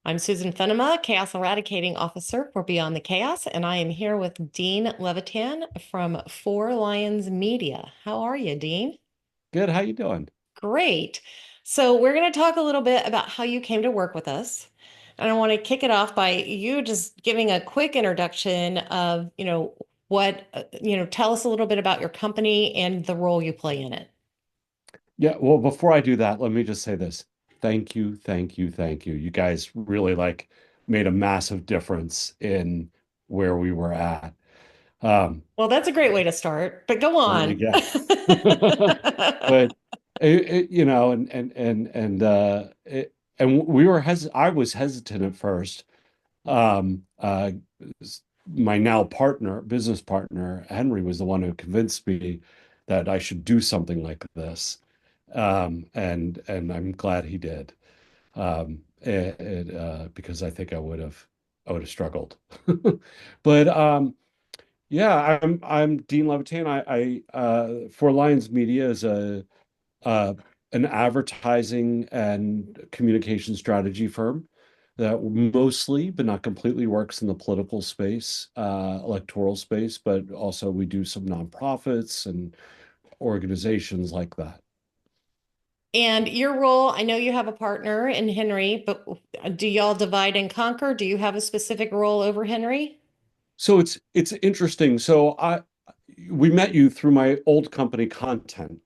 I'm Susan Fennema, Chaos Eradicating Officer for Beyond the Chaos, and I am here with Dean Levitan from Four Lions Media. How are you, Dean? Good. How you doing? Great. So, we're going to talk a little bit about how you came to work with us. And I want to kick it off by you just giving a quick introduction of, tell us a little bit about your company and the role you play in it. Yeah, well, before I do that, let me just say this. Thank you, thank you, thank you. You guys really made a massive difference in where we were at. Um, Well, that's a great way to start, but go I on. guess. But and we were hes I was hesitant at first. Um, uh, my now business partner, Henry, was the one who convinced me that I should do something like this. And I'm glad he did. Because I think I would have struggled. But yeah, I'm Dean Levitan. I For Lions Media is a uh, an advertising and communication strategy firm that mostly, but not completely, works in the political space, electoral space, but also we do some nonprofits and organizations like that. And your role, I know you have a partner in Henry, but do y'all divide and conquer? Do you have a specific role over Henry? So it's interesting. We met you through my old company Content,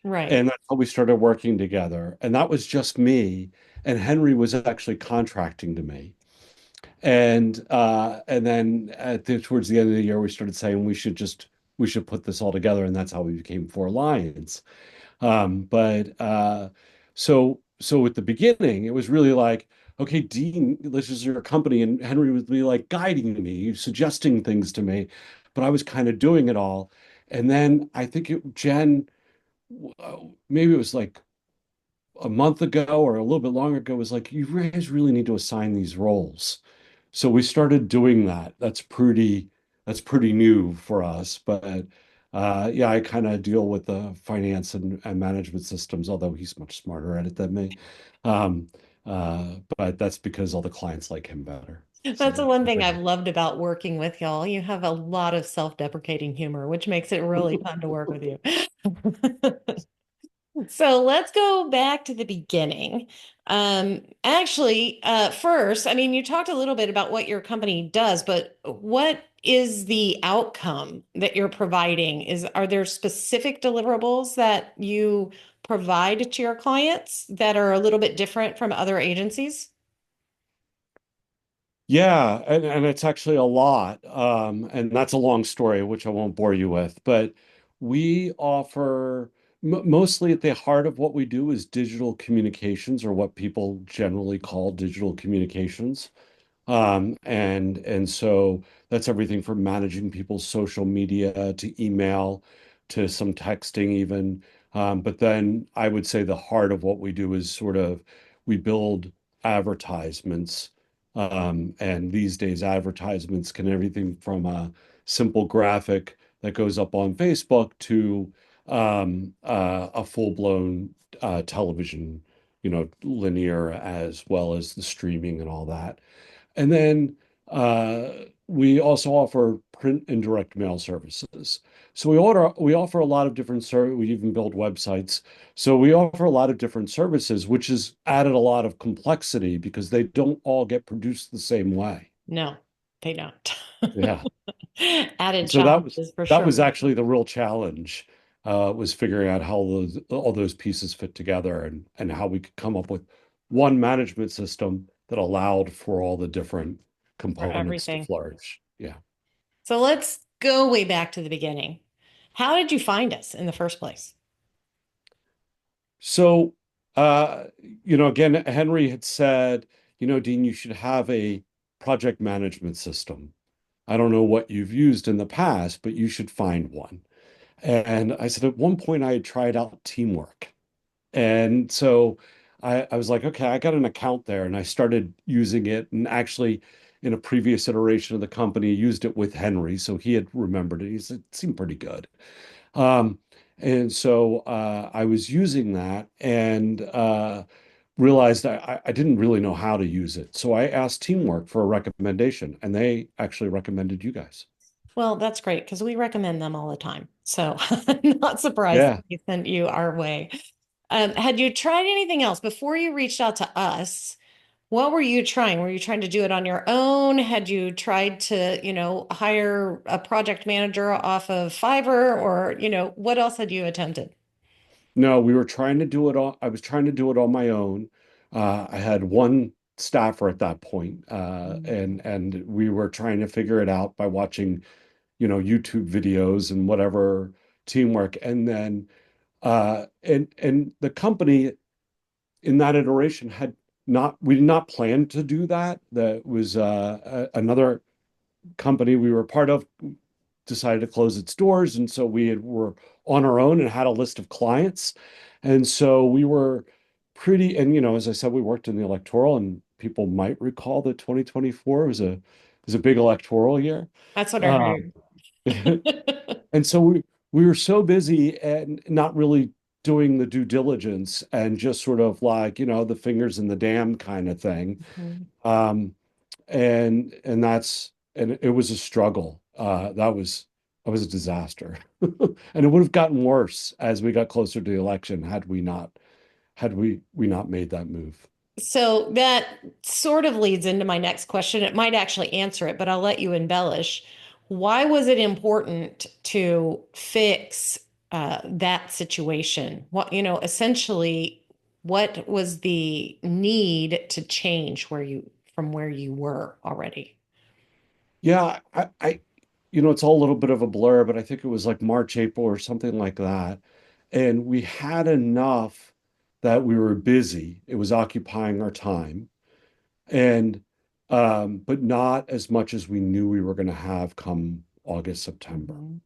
Right. and that's how we started working together. And that was just me, and Henry was actually contracting to me. And then towards the end of the year, we started saying we should put this all together, and that's how we became Four Lions. But so at the beginning, it was really like, okay, Dean, this is your company, and Henry would be like guiding me, suggesting things to me, but I was kind of doing it all. And then I think Jen, maybe it was like a month ago or a little bit longer ago, was like, you guys really need to assign these roles. So we started doing that. That's pretty new for us, but yeah, I kind of deal with the finance and management systems, although he's much smarter at it than me. Um, but that's because all the clients like him better. That's the So one thing I've loved about working with y'all. You have a lot of self-deprecating humor, which makes it really fun to work with you. So let's go back to the beginning. First, I mean, you talked a little bit about what your company does, but what is the outcome that you're providing? Are there specific deliverables that you provide to your clients that are a little bit different from other agencies? yeah, and it's actually a lot. And that's a long story, which I won't bore you with. But we offer mostly at the heart of what we do is digital communications, or what people generally call digital communications. And so that's everything from managing people's social media to email to some texting even. But then I would say the heart of what we do is sort of we build advertisements. And these days, advertisements can everything from a simple graphic that goes up on Facebook to a full-blown television, linear, as well as the streaming and all that. And then uh, we also offer print and direct mail services. So we offer a lot of different services. We even build websites. So we offer a lot of different services, which has added a lot of complexity because they don't all get produced the same way. No, they don't. Yeah. Added So challenges for that sure. was actually the real challenge, was figuring out how all those pieces fit together, and how we could come up with one management system that allowed for all the different For components to everything. flourish. Yeah. So let's go way back to the beginning. How did you find us in the first place? So, uh, again, Henry had said, Dean, you should have a project management system. I don't know what you've used in the past, but you should find one. And I said, at one point, I had tried out Teamwork. And so I was like, okay, I got an account there, and I started using it. And actually, in a previous iteration of the company, used it with Henry. So he had remembered it. He said, it seemed pretty good. And so I was using that. And realized I didn't really know how to use it. So I asked Teamwork for a recommendation, and they actually recommended you guys. Well, that's great because we recommend them all the time. So I'm not surprised that Yeah. we sent you our way. Had you tried anything else before you reached out to us? What were you trying? Were you trying to do it on your own? Had you tried to, hire a project manager off of Fiverr or, what else had you attempted? No, we were trying to do it all. I was trying to do it on my own. I had one staffer at that point, and we were trying to figure it out by watching, YouTube videos and whatever Teamwork. And then and the company in that iteration had not we did not plan to do that. That was another company we were part of decided to close its doors, and so were on our own and had a list of clients, and so we were pretty. And as I said, we worked in the electoral, and people might recall that 2024 was a big electoral year. That's what I Um, heard. and so we were so busy and not really doing the due diligence and just sort of like, the fingers in the dam kind of thing. Mhm. Um, and it was a struggle. That was a disaster. And it would have gotten worse as we got closer to the election had we not made that move. So that sort of leads into my next question. It might actually answer it, but I'll let you embellish. Why was it important to fix that situation? Essentially, what was the need to change from where you were already? Yeah, it's all a little bit of a blur, but I think it was like March, April, or something like that. And we had enough that we were busy. It was occupying our time. And but not as much as we knew we were going to have come August, September. Mhm.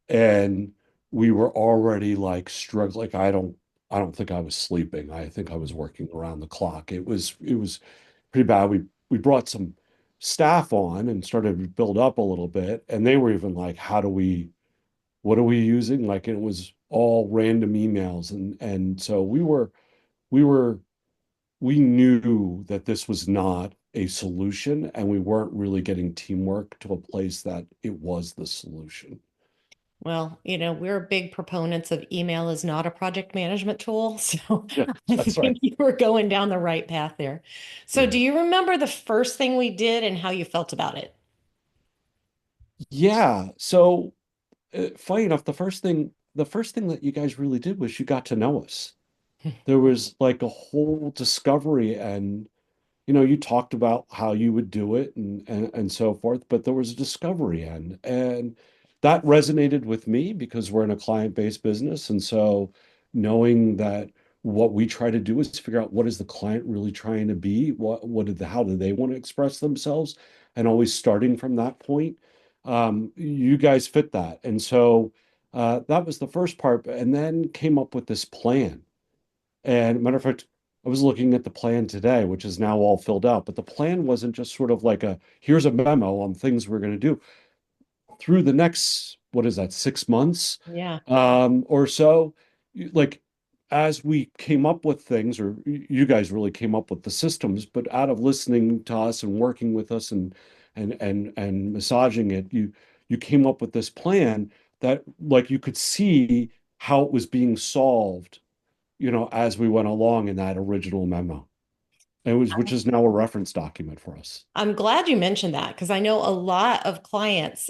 And we were already like struggling. Like I don't think I was sleeping. I think I was working around the clock. It was pretty bad. We brought some staff on and started to build up a little bit, and they were even like, what are we using? Like it was all random emails, and so we were we knew that this was not a solution, and we weren't really getting teamwork to a place that it was the solution. Well, we're big proponents of email is not a project management tool. So Yeah, I that's right. think you were going down the right path there. So Yeah. do you remember the first thing we did and how you felt about it? Yeah. So funny enough, the first thing that you guys really did was you got to know us. There was like a whole discovery, and you talked about how you would do it and so forth, but there was a discovery and that resonated with me because we're in a client-based business. And so knowing that what we try to do is figure out what is the client really trying to be, how do they want to express themselves, and always starting from that point. You guys fit that. And so that was the first part, and then came up with this plan. And matter of fact, I was looking at the plan today, which is now all filled out, but the plan wasn't just sort of like here's a memo on things we're going to do through the next, what is that, 6 months, Yeah. or so. Like, as we came up with things, or you guys really came up with the systems, but out of listening to us and working with us and massaging it, you came up with this plan that like you could see how it was being solved, as we went along in that original memo. Which is now a reference document for us. I'm glad you mentioned that because I know a lot of clients,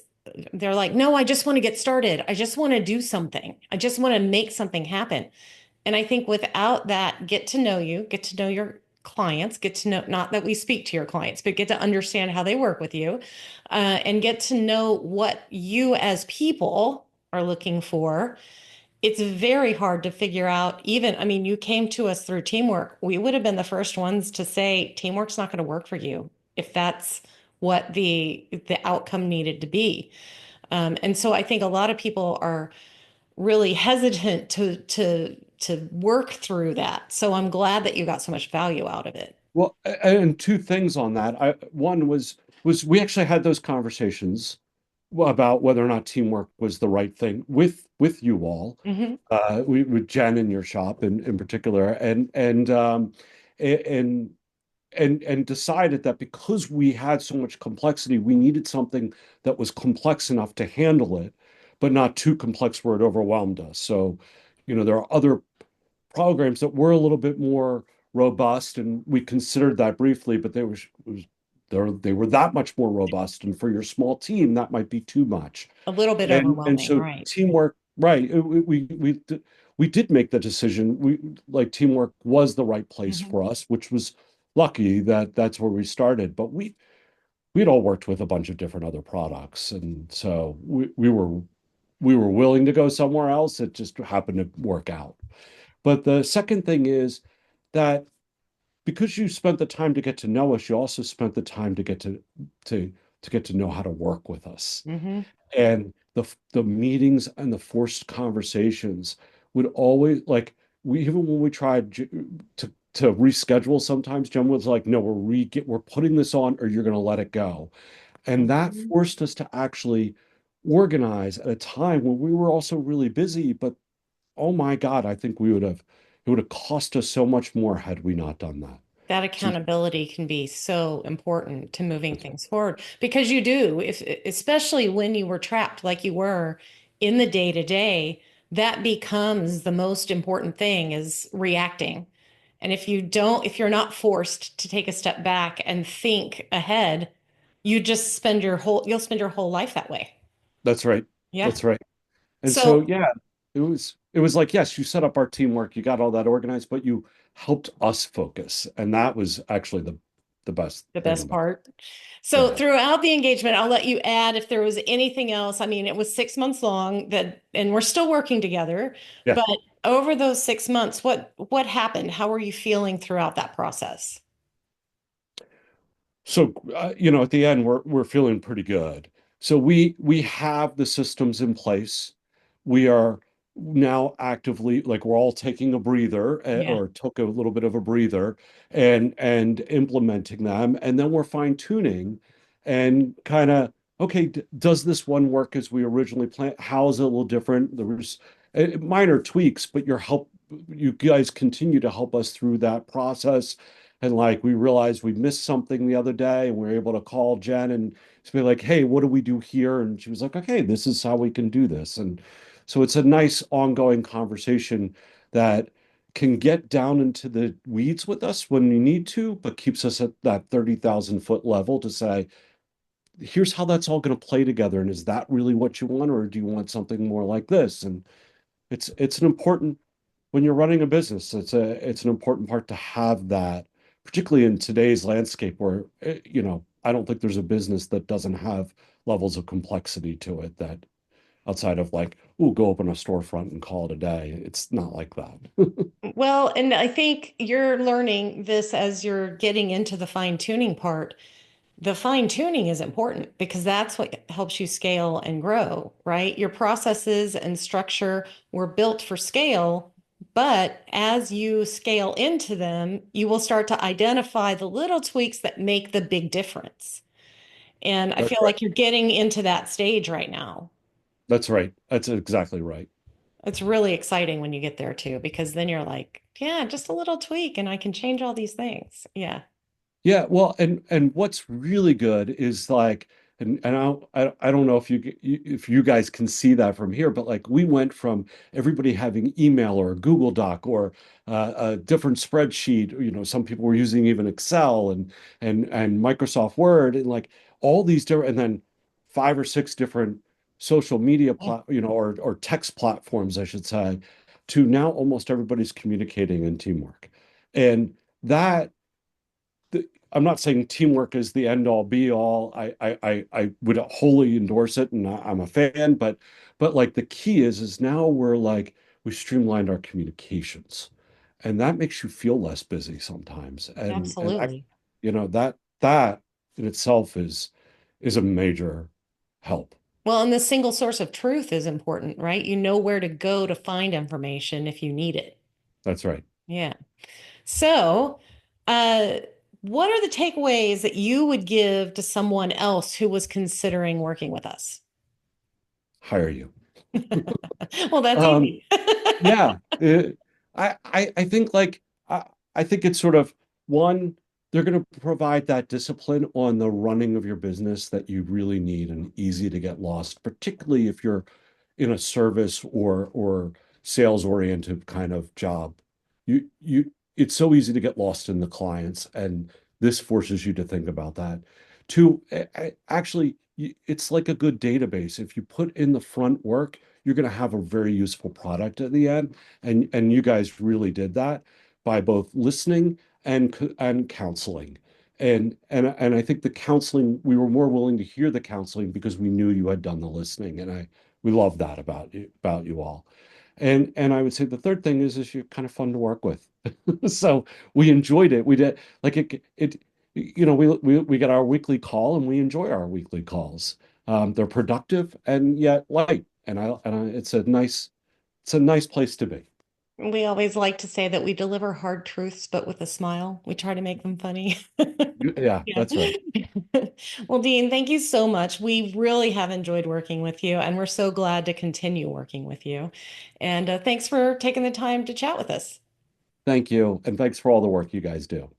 they're like, no, I just want to get started. I just want to do something. I just want to make something happen. And I think without that, get to know you, get to know your clients, get to know, not that we speak to your clients, but get to understand how they work with you, and get to know what you as people are looking for. It's very hard to figure out, even, I mean, you came to us through teamwork. We would have been the first ones to say teamwork's not going to work for you if that's what the outcome needed to be. And so I think a lot of people are really hesitant to work through that. So I'm glad that you got so much value out of it. Well, and two things on that. One was we actually had those conversations about whether or not teamwork was the right thing with you all, Hmm. with Jen in your shop in particular, and and and decided that because we had so much complexity, we needed something that was complex enough to handle it, but not too complex where it overwhelmed us. So, there are other programs that were a little bit more robust, and we considered that briefly, but they were that much more robust. And for your small team, that might be too much. A little bit And overwhelming, so right? teamwork, right? We did make the decision. We like teamwork was the right place Mhm. for us, which was lucky that that's where we started. But we'd all worked with a bunch of different other products, and so we were willing to go somewhere else. It just happened to work out. But the second thing is that because you spent the time to get to know us, you also spent the time to to get to know how to work with us. Hmm. And the meetings and the forced conversations would always like we even when we tried to reschedule sometimes Jen was like, no, we're putting this on or you're going to let it go. And that Hmm. forced us to actually organize at a time when we were also really busy, but oh my God, I think it would have cost us so much more had we not done that. That So accountability can be so important to moving that's right. things forward because you do, if especially when you were trapped like you were in the day to day, that becomes the most important thing is reacting. And if you're not forced to take a step back and think ahead, you'll spend your whole life that way. That's right. Yeah. That's right. And so, So yeah, it was like, yes, you set up our teamwork, you got all that organized, but you helped us focus. And that was actually the best the thing best about it. part. So Yeah. throughout the engagement, I'll let you add if there was anything else. I mean, it was 6 months long that, and we're still working together, Yeah. but over those 6 months, what happened? How were you feeling throughout that process? So, at the end, we're feeling pretty good. So we have the systems in place. We are now actively like we're all taking a breather Yeah. or took a little bit of a breather and implementing them, and then we're fine tuning and kind of okay, does this one work as we originally planned? How is it a little different? There was minor tweaks, but you guys continue to help us through that process and like we realized we missed something the other day and we were able to call Jen and be like, hey, what do we do here? And she was like, okay, this is how we can do this. And so it's a nice ongoing conversation that can get down into the weeds with us when we need to, but keeps us at that 30,000-foot level to say, here's how that's all going to play together. And is that really what you want, or do you want something more like this? And it's an important when you're running a business, it's an important part to have that, particularly in today's landscape where I don't think there's a business that doesn't have levels of complexity to it that outside of like, ooh, go open a storefront and call it a day. It's not like that. Well, and I think you're learning this as you're getting into the fine tuning part. The fine tuning is important because that's what helps you scale and grow, right? Your processes and structure were built for scale, but as you scale into them, you will start to identify the little tweaks that make the big difference. And I That's feel right. like you're getting into that stage right now. That's right. That's exactly right. It's really exciting when you get there too, because then you're like, yeah, just a little tweak and I can change all these things. Yeah. Yeah, well, and what's really good is like, and I don't know if you guys can see that from here, but like we went from everybody having email or a Google Doc or a different spreadsheet. Some people were using even Excel and Microsoft Word and like all these different, and then five or six different social media or text platforms, I should say, to now almost everybody's communicating in teamwork, and that I'm not saying teamwork is the end all be all. I would wholly endorse it, and I'm a fan. But like the key is now we streamlined our communications, and that makes you feel less busy sometimes. And I, Absolutely. that in itself is a major help. Well, and the single source of truth is important, right? You know where to go to find information if you need it. That's right. Yeah. So, uh, what are the takeaways that you would give to someone else who was considering working with us? Hire you. Well, that's Um, easy. yeah. I think like I think it's sort of One, they're going to provide that discipline on the running of your business that you really need and easy to get lost, particularly if you're in a service or sales oriented kind of job. It's so easy to get lost in the clients, and this forces you to think about that. Two, actually, it's like a good database. If you put in the front work, you're going to have a very useful product at the end, and you guys really did that by both listening and counseling. And I think the counseling, we were more willing to hear the counseling because we knew you had done the listening. And I we love that about you all. And I would say the third thing is you're kind of fun to work with. So we enjoyed it. We did like it we get our weekly call and we enjoy our weekly calls. They're productive and yet light. It's a nice place to be. We always like to say that we deliver hard truths, but with a smile. We try to make them funny. Yeah, Yeah. that's right. Well, Dean, thank you so much. We really have enjoyed working with you, and we're so glad to continue working with you. And thanks for taking the time to chat with us. Thank you. And thanks for all the work you guys do.